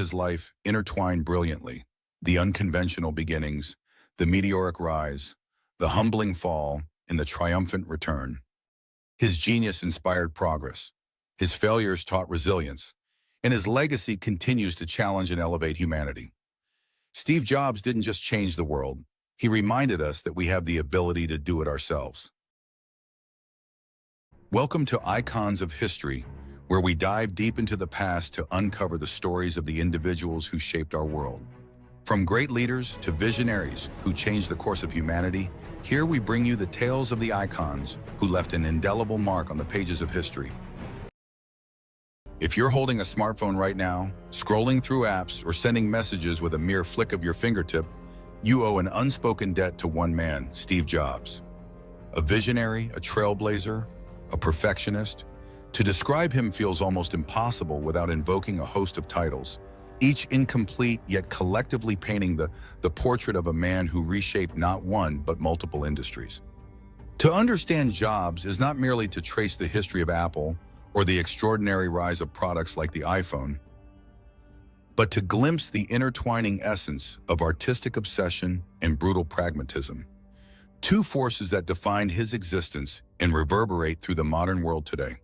his life intertwined brilliantly. The unconventional beginnings, the meteoric rise, the humbling fall, and the triumphant return. His genius inspired progress. His failures taught resilience, and his legacy continues to challenge and elevate humanity. Steve Jobs didn't just change the world. He reminded us that we have the ability to do it ourselves. Welcome to Icons of History, where we dive deep into the past to uncover the stories of the individuals who shaped our world. From great leaders to visionaries who changed the course of humanity, here we bring you the tales of the icons who left an indelible mark on the pages of history. If you're holding a smartphone right now, scrolling through apps, or sending messages with a mere flick of your fingertip, you owe an unspoken debt to one man, Steve Jobs. A visionary, a trailblazer, a perfectionist. To describe him feels almost impossible without invoking a host of titles, each incomplete yet collectively painting the portrait of a man who reshaped not one but multiple industries. To understand Jobs is not merely to trace the history of Apple or the extraordinary rise of products like the iPhone, but to glimpse the intertwining essence of artistic obsession and brutal pragmatism, two forces that defined his existence and reverberate through the modern world today.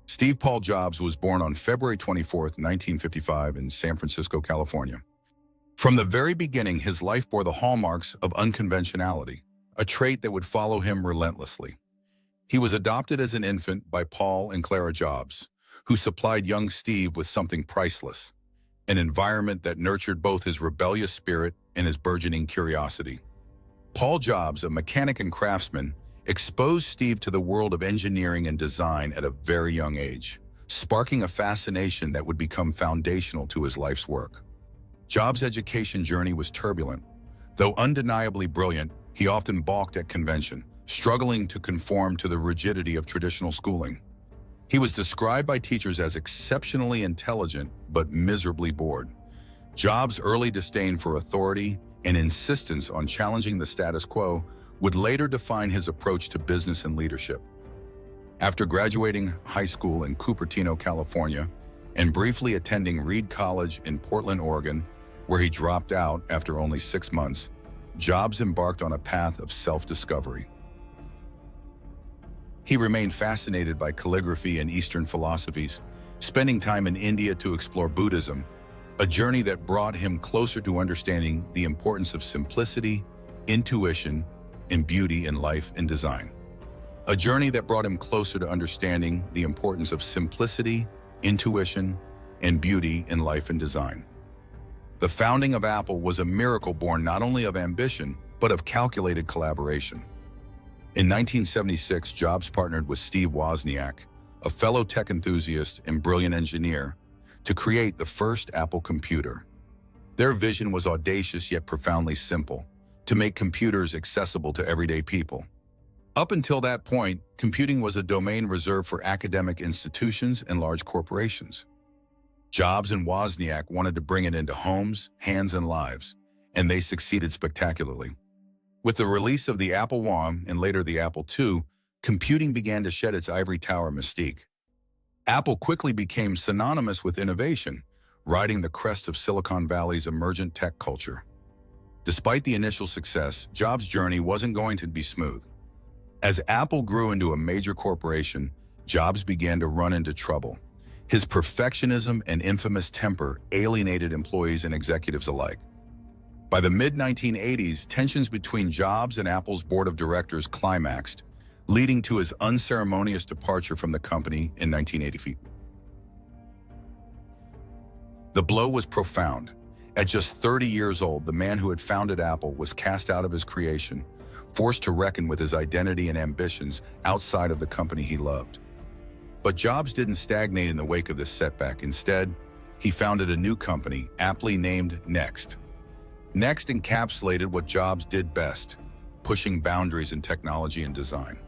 Steve Paul Jobs was born on February 24, 1955 in San Francisco, California. From the very beginning, his life bore the hallmarks of unconventionality, a trait that would follow him relentlessly. He was adopted as an infant by Paul and Clara Jobs, who supplied young Steve with something priceless, an environment that nurtured both his rebellious spirit and his burgeoning curiosity. Paul Jobs, a mechanic and craftsman, exposed Steve to the world of engineering and design at a very young age, sparking a fascination that would become foundational to his life's work. Jobs' education journey was turbulent. Though undeniably brilliant, he often balked at convention, struggling to conform to the rigidity of traditional schooling. He was described by teachers as exceptionally intelligent but miserably bored. Jobs' early disdain for authority and insistence on challenging the status quo would later define his approach to business and leadership. After graduating high school in Cupertino, California, and briefly attending Reed College in Portland, Oregon, where he dropped out after only 6 months, Jobs embarked on a path of self-discovery. He remained fascinated by calligraphy and Eastern philosophies, spending time in India to explore Buddhism, a journey that brought him closer to understanding the importance of simplicity, intuition, and beauty in life and design. A journey that brought him closer to understanding the importance of simplicity, intuition, and beauty in life and design. The founding of Apple was a miracle born not only of ambition, but of calculated collaboration. In 1976, Jobs partnered with Steve Wozniak, a fellow tech enthusiast and brilliant engineer, to create the first Apple computer. Their vision was audacious yet profoundly simple: to make computers accessible to everyday people. Up until that point, computing was a domain reserved for academic institutions and large corporations. Jobs and Wozniak wanted to bring it into homes, hands, and lives, and they succeeded spectacularly. With the release of the Apple I and later the Apple II, computing began to shed its ivory tower mystique. Apple quickly became synonymous with innovation, riding the crest of Silicon Valley's emergent tech culture. Despite the initial success, Jobs' journey wasn't going to be smooth. As Apple grew into a major corporation, Jobs began to run into trouble. His perfectionism and infamous temper alienated employees and executives alike. By the mid-1980s, tensions between Jobs and Apple's board of directors climaxed, leading to his unceremonious departure from the company in 1980. The blow was profound. At just 30 years old, the man who had founded Apple was cast out of his creation, forced to reckon with his identity and ambitions outside of the company he loved. But Jobs didn't stagnate in the wake of this setback. Instead, he founded a new company, aptly named Next. Next encapsulated what Jobs did best: pushing boundaries in technology and design.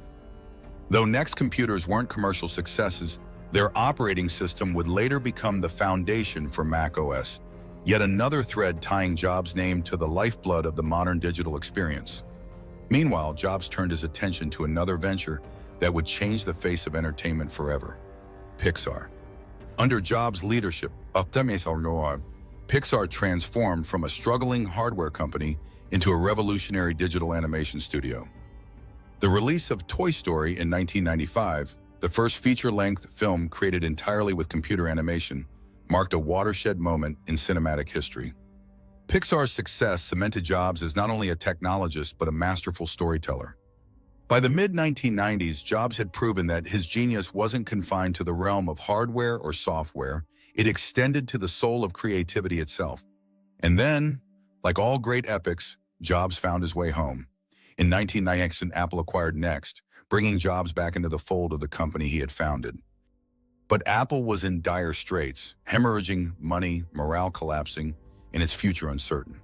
Though Next computers weren't commercial successes, their operating system would later become the foundation for Mac OS, yet another thread tying Jobs' name to the lifeblood of the modern digital experience. Meanwhile, Jobs turned his attention to another venture that would change the face of entertainment forever: Pixar. Under Jobs' leadership, Pixar transformed from a struggling hardware company into a revolutionary digital animation studio. The release of Toy Story in 1995, the first feature-length film created entirely with computer animation, marked a watershed moment in cinematic history. Pixar's success cemented Jobs as not only a technologist but a masterful storyteller. By the mid-1990s, Jobs had proven that his genius wasn't confined to the realm of hardware or software. It extended to the soul of creativity itself. And then, like all great epics, Jobs found his way home. In 1996, Apple acquired Next, bringing Jobs back into the fold of the company he had founded. But Apple was in dire straits, hemorrhaging money, morale collapsing, and its future uncertain.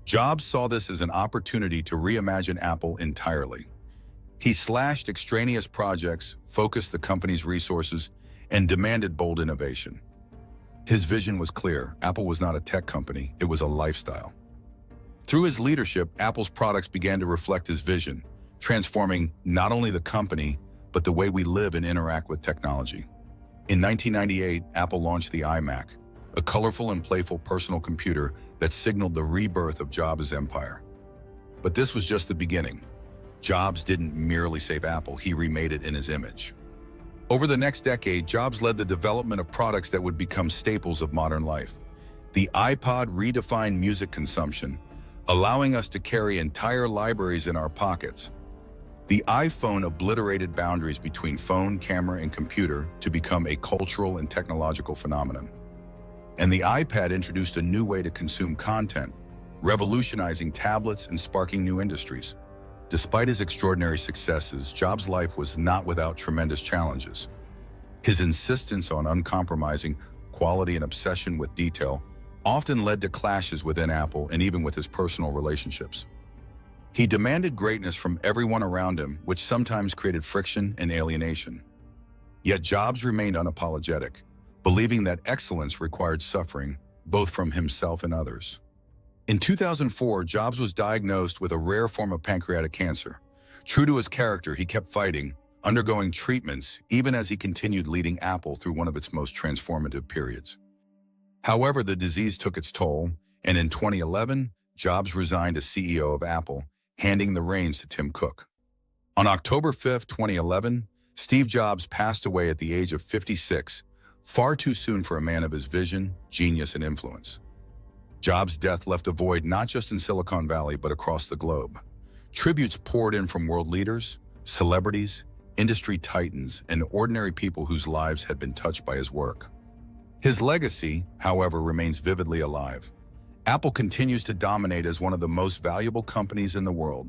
Jobs saw this as an opportunity to reimagine Apple entirely. He slashed extraneous projects, focused the company's resources, and demanded bold innovation. His vision was clear. Apple was not a tech company, it was a lifestyle. Through his leadership, Apple's products began to reflect his vision, transforming not only the company, but the way we live and interact with technology. In 1998, Apple launched the iMac, a colorful and playful personal computer that signaled the rebirth of Jobs' empire. But this was just the beginning. Jobs didn't merely save Apple, he remade it in his image. Over the next decade, Jobs led the development of products that would become staples of modern life. The iPod redefined music consumption, allowing us to carry entire libraries in our pockets. The iPhone obliterated boundaries between phone, camera, and computer to become a cultural and technological phenomenon. And the iPad introduced a new way to consume content, revolutionizing tablets and sparking new industries. Despite his extraordinary successes, Jobs' life was not without tremendous challenges. His insistence on uncompromising quality and obsession with detail often led to clashes within Apple and even with his personal relationships. He demanded greatness from everyone around him, which sometimes created friction and alienation. Yet Jobs remained unapologetic, believing that excellence required suffering, both from himself and others. In 2004, Jobs was diagnosed with a rare form of pancreatic cancer. True to his character, he kept fighting, undergoing treatments, even as he continued leading Apple through one of its most transformative periods. However, the disease took its toll, and in 2011, Jobs resigned as CEO of Apple, handing the reins to Tim Cook. On October 5, 2011, Steve Jobs passed away at the age of 56, far too soon for a man of his vision, genius, and influence. Jobs' death left a void not just in Silicon Valley, but across the globe. Tributes poured in from world leaders, celebrities, industry titans, and ordinary people whose lives had been touched by his work. His legacy, however, remains vividly alive. Apple continues to dominate as one of the most valuable companies in the world,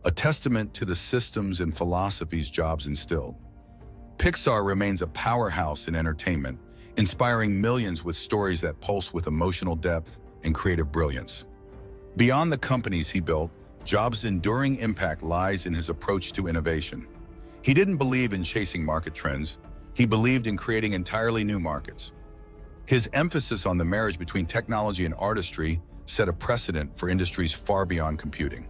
a testament to the systems and philosophies Jobs instilled. Pixar remains a powerhouse in entertainment, inspiring millions with stories that pulse with emotional depth and creative brilliance. Beyond the companies he built, Jobs' enduring impact lies in his approach to innovation. He didn't believe in chasing market trends, he believed in creating entirely new markets. His emphasis on the marriage between technology and artistry set a precedent for industries far beyond computing.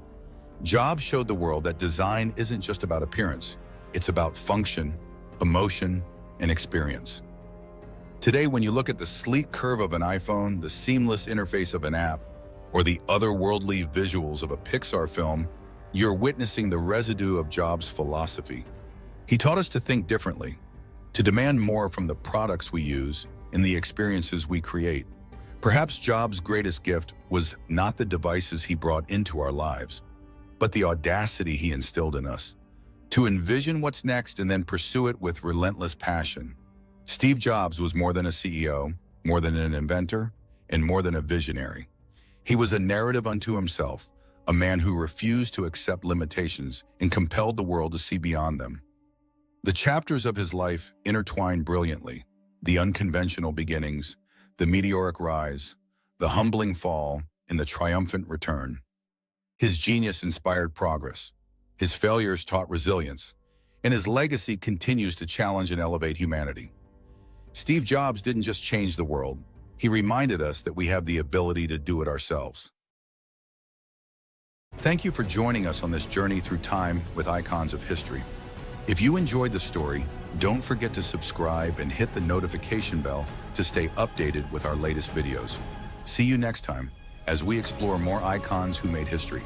Jobs showed the world that design isn't just about appearance, it's about function, emotion, and experience. Today, when you look at the sleek curve of an iPhone, the seamless interface of an app, or the otherworldly visuals of a Pixar film, you're witnessing the residue of Jobs' philosophy. He taught us to think differently, to demand more from the products we use and the experiences we create. Perhaps Jobs' greatest gift was not the devices he brought into our lives, but the audacity he instilled in us, to envision what's next and then pursue it with relentless passion. Steve Jobs was more than a CEO, more than an inventor, and more than a visionary. He was a narrative unto himself, a man who refused to accept limitations and compelled the world to see beyond them. The chapters of his life intertwine brilliantly: the unconventional beginnings, the meteoric rise, the humbling fall, and the triumphant return. His genius inspired progress, his failures taught resilience, and his legacy continues to challenge and elevate humanity. Steve Jobs didn't just change the world, he reminded us that we have the ability to do it ourselves. Thank you for joining us on this journey through time with icons of history. If you enjoyed the story, don't forget to subscribe and hit the notification bell to stay updated with our latest videos. See you next time as we explore more icons who made history.